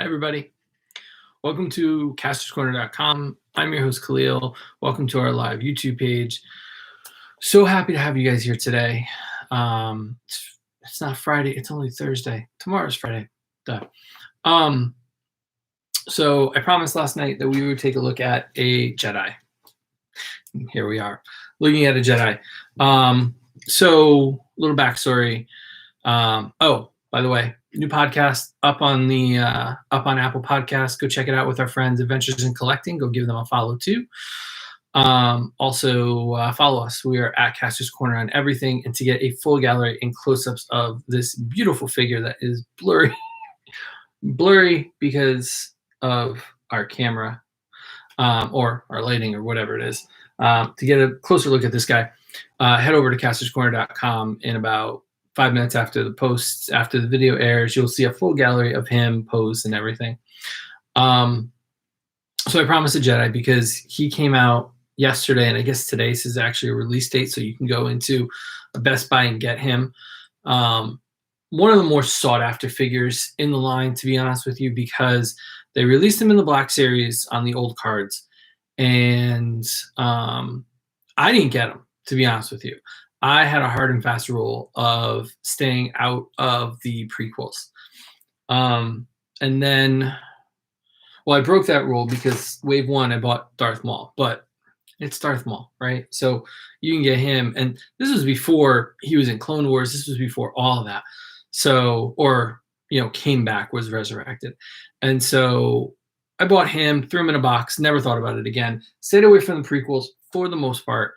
Hi, everybody. Welcome to castorscorner.com. I'm your host, Khalil. Welcome to our live YouTube page. So happy to have you guys here today. It's not Friday. It's only Thursday. Tomorrow's Friday. Duh. So I promised last night that we would take a look at a Jedi. Here we are, looking at a Jedi. So little backstory. Oh, by the way, new podcast up on Apple Podcasts. Go check it out with our friends Adventures in Collecting. Go give them a follow too. Also follow us. We are at Kastor's Corner on everything. And to get a full gallery and close-ups of this beautiful figure that is blurry because of our camera or our lighting or whatever it is. To get a closer look at this guy, head over to castorscorner.com in about 5 minutes after the video airs. You'll see a full gallery of him posed and everything. So I promised a Jedi because he came out yesterday, and I guess today's is actually a release date, so you can go into a Best Buy and get him. One of the more sought after figures in the line, to be honest with you, because they released him in the Black Series on the old cards, and I didn't get him, to be honest with you. I had a hard and fast rule of staying out of the prequels. And then, well, I broke that rule because Wave 1, I bought Darth Maul, but it's Darth Maul, right? So you can get him. And this was before he was in Clone Wars. This was before all of that. So, or, came back, was resurrected. And so I bought him, threw him in a box, never thought about it again, stayed away from the prequels for the most part.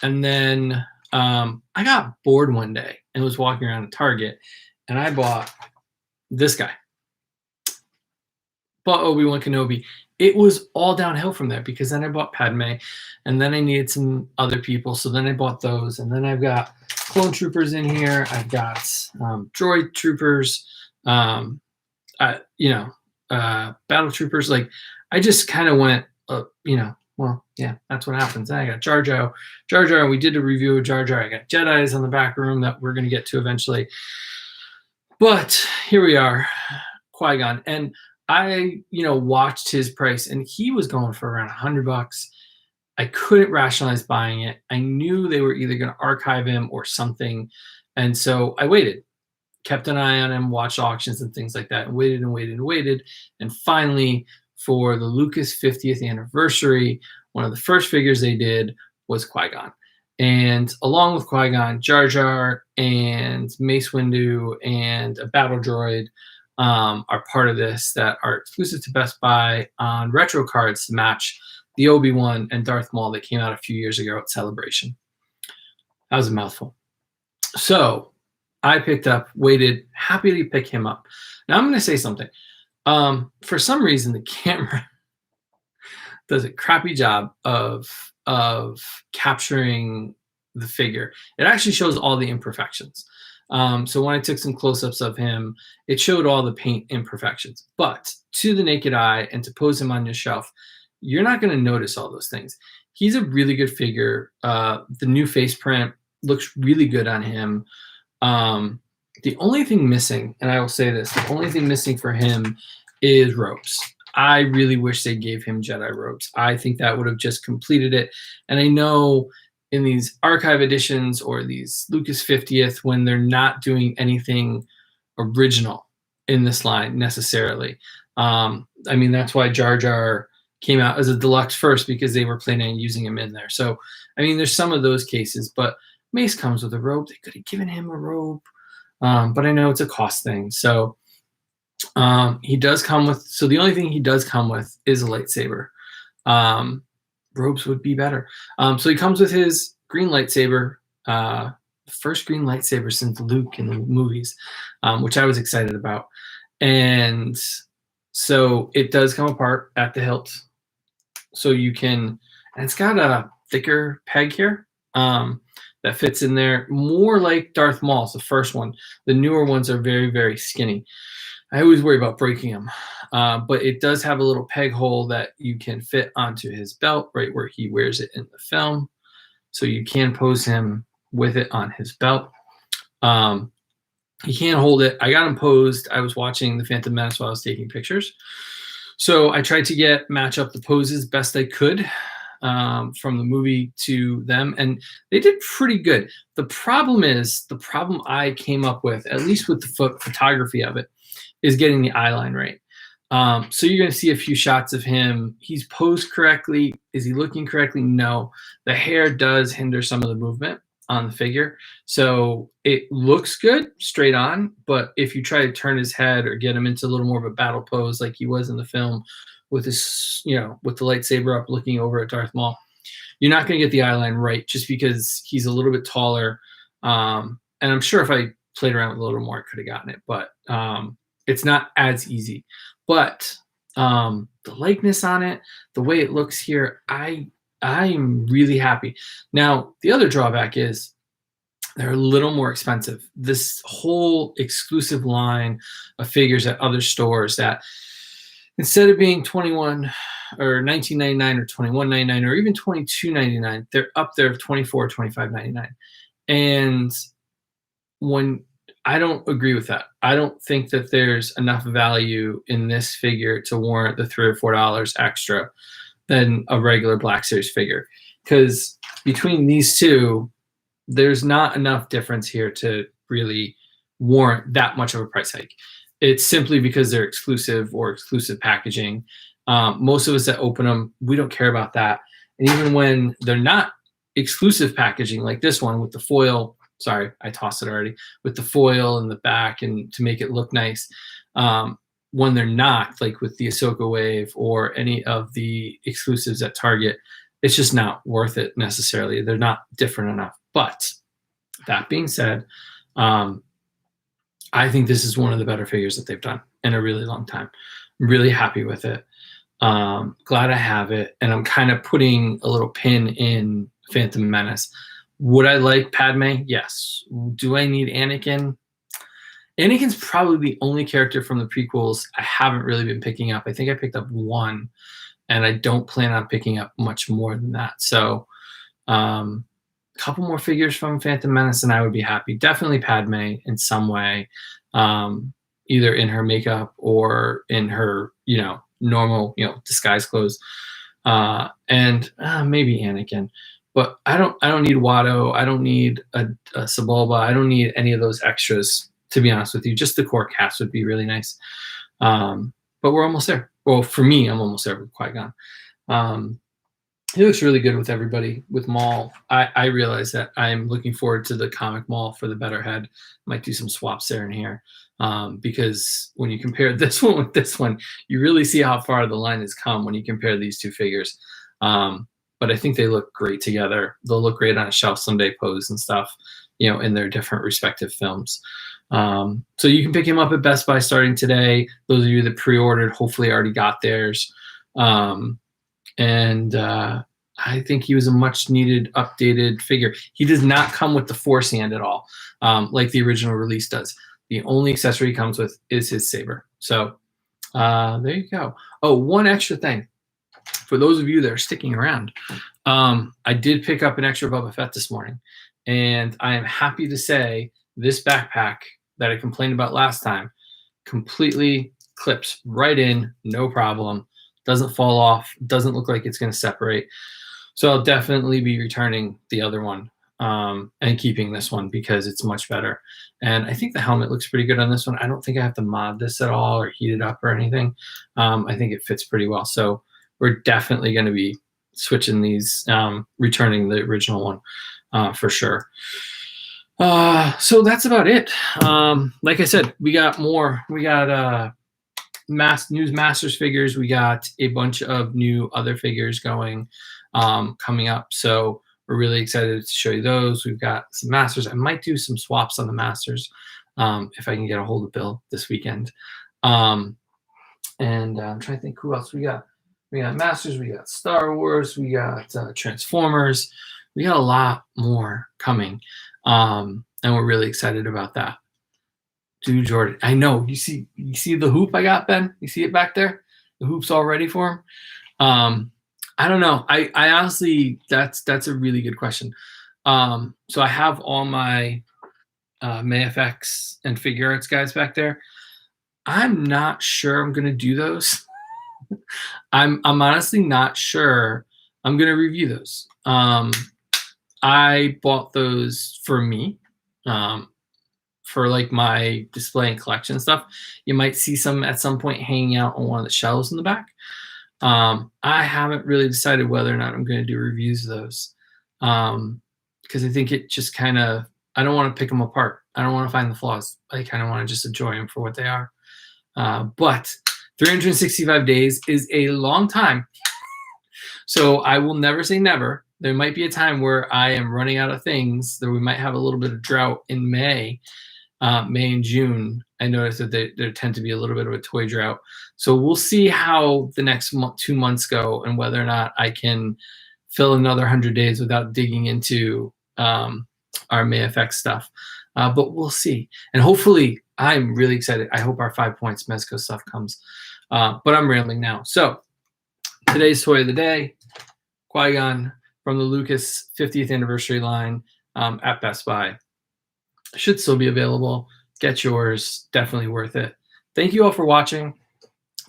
And then I got bored one day and was walking around at Target, and I bought this guy. Bought Obi-Wan Kenobi. It was all downhill from there because then I bought Padme, and then I needed some other people, so then I bought those, and then I've got clone troopers in here. I've got droid troopers, battle troopers. Like, I just kind of went, well, yeah, that's what happens. I got Jar Jar. We did a review of Jar Jar. I got Jedis on the back room that we're going to get to eventually. But here we are, Qui Gon. And I, watched his price, and he was going for around $100. I couldn't rationalize buying it. I knew they were either going to archive him or something. And so I waited, kept an eye on him, watched auctions and things like that, and waited and waited and waited. And finally, for the Lucas 50th anniversary, one of the first figures they did was Qui-Gon. And along with Qui-Gon, Jar Jar and Mace Windu and a battle droid are part of this that are exclusive to Best Buy on retro cards to match the Obi-Wan and Darth Maul that came out a few years ago at Celebration. That was a mouthful. So I waited, happy to pick him up. Now I'm going to say something. For some reason, the camera does a crappy job of capturing the figure. It actually shows all the imperfections. So when I took some close-ups of him, it showed all the paint imperfections. But to the naked eye and to pose him on your shelf, you're not going to notice all those things. He's a really good figure. The new face print looks really good on him. The only thing missing, and I will say this, the only thing missing for him is robes. I really wish they gave him Jedi robes. I think that would have just completed it. And I know in these archive editions or these Lucas 50th, when they're not doing anything original in this line necessarily. That's why Jar Jar came out as a deluxe first, because they were planning on using him in there. So, there's some of those cases, but Mace comes with a robe. They could have given him a robe. But I know it's a cost thing. So he does come with, so the only thing he does come with is a lightsaber. Robes would be better. So he comes with his green lightsaber, the first green lightsaber since Luke in the movies, which I was excited about. And so it does come apart at the hilt. So you can, and it's got a thicker peg here. That fits in there more like Darth Maul's, the first one. The newer ones are very, very skinny. I always worry about breaking them. But it does have a little peg hole that you can fit onto his belt right where he wears it in the film. So you can pose him with it on his belt. He can't hold it. I got him posed. I was watching The Phantom Menace while I was taking pictures. So I tried to match up the poses best I could from the movie to them, and they did pretty good. The problem I came up with, at least with the photography of it, is getting the eye line right. So you're going to see a few shots of him. He's posed correctly. Is he looking correctly? No. The hair does hinder some of the movement on the figure. So it looks good straight on, but if you try to turn his head or get him into a little more of a battle pose like he was in the film with his, with the lightsaber up looking over at Darth Maul, you're not going to get the eye line right just because he's a little bit taller. And I'm sure if I played around with a little more, I could have gotten it, but it's not as easy. But the likeness on it, the way it looks here, I'm really happy. Now, the other drawback is they're a little more expensive. This whole exclusive line of figures at other stores that instead of being $21 or $19.99 or $21.99 or even $22.99, they're up there of $24 or $25.99. And when I don't agree with that. I don't think that there's enough value in this figure to warrant the $3 or $4 extra than a regular Black Series figure. Because between these two, there's not enough difference here to really warrant that much of a price hike. It's simply because they're exclusive or exclusive packaging. Most of us that open them, we don't care about that. And even when they're not exclusive packaging, like this one with the foil, sorry, I tossed it already, with the foil in the back and to make it look nice. When they're not, like with the Ahsoka Wave or any of the exclusives at Target, it's just not worth it necessarily. They're not different enough. But that being said, I think this is one of the better figures that they've done in a really long time. I'm really happy with it. Glad I have it. And I'm kind of putting a little pin in Phantom Menace. Would I like Padme? Yes. Do I need Anakin? Anakin's probably the only character from the prequels I haven't really been picking up. I think I picked up one, and I don't plan on picking up much more than that. So a couple more figures from Phantom Menace, and I would be happy. Definitely Padme in some way, either in her makeup or in her, normal, disguise clothes, and maybe Anakin. But I don't need Watto. I don't need a Sebulba. I don't need any of those extras, to be honest with you. Just the core cast would be really nice. But we're almost there. Well, for me, I'm almost there with Qui-Gon. He looks really good with everybody. With Maul, I realize that I'm looking forward to the comic Maul for the better head. Might do some swaps there and here. Because when you compare this one with this one, you really see how far the line has come when you compare these two figures. But I think they look great together. They'll look great on a shelf someday, pose and stuff, in their different respective films. So you can pick him up at Best Buy starting today. Those of you that pre-ordered hopefully already got theirs. And I think he was a much needed updated figure. He does not come with the Force hand at all, like the original release does. The only accessory he comes with is his saber. So there you go. Oh, one extra thing. For those of you that are sticking around, I did pick up an extra Boba Fett this morning, and I am happy to say this backpack that I complained about last time completely clips right in, no problem, doesn't fall off, doesn't look like it's going to separate. So I'll definitely be returning the other one and keeping this one because it's much better. And I think the helmet looks pretty good on this one. I don't think I have to mod this at all or heat it up or anything. I think it fits pretty well. So we're definitely going to be switching these, returning the original one for sure. So that's about it. Like I said, we got more. We got News Masters figures. We got a bunch of new other figures going coming up. So we're really excited to show you those. We've got some Masters. I might do some swaps on the Masters if I can get a hold of Bill this weekend. And I'm trying to think who else we got. We got Masters, we got Star Wars, we got Transformers. We got a lot more coming, and we're really excited about that. Dude, Jordan, I know you see the hoop I got, Ben. You see it back there? The hoop's all ready for him. I don't know. I honestly, that's a really good question. So I have all my MayFX and Figure Arts guys back there. I'm not sure I'm gonna do those. I'm honestly not sure I'm gonna review those. I bought those for me, for like my display and collection stuff. You might see some at some point hanging out on one of the shelves in the back. I haven't really decided whether or not I'm going to do reviews of those, because I think it just kind of, I don't want to pick them apart. I don't want to find the flaws. I kind of want to just enjoy them for what they are. But 365 days is a long time. So I will never say never. There might be a time where I am running out of things, that we might have a little bit of drought in May and June. I noticed that there tend to be a little bit of a toy drought. So we'll see how the next 2 months go and whether or not I can fill another 100 days without digging into our MayFX stuff. But we'll see. And hopefully, I'm really excited. I hope our 5 Points Mezco stuff comes. But I'm rambling now. So today's toy of the day, Qui Gon from the Lucas 50th anniversary line at Best Buy. Should still be available. Get yours. Definitely worth it. Thank you all for watching.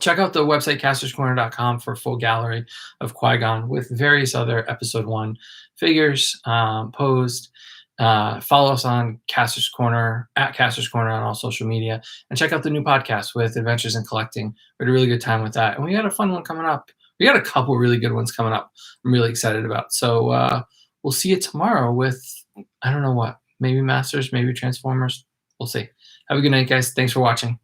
Check out the website castorscorner.com for a full gallery of Qui-Gon with various other episode 1 figures posed. Follow us on Castor's Corner, at Castor's Corner on all social media, and check out the new podcast with Adventures in Collecting. We had a really good time with that, and we got a fun one coming up. We got a couple really good ones coming up I'm really excited about. So we'll see you tomorrow with, I don't know what, maybe Masters, maybe Transformers. We'll see. Have a good night, guys. Thanks for watching.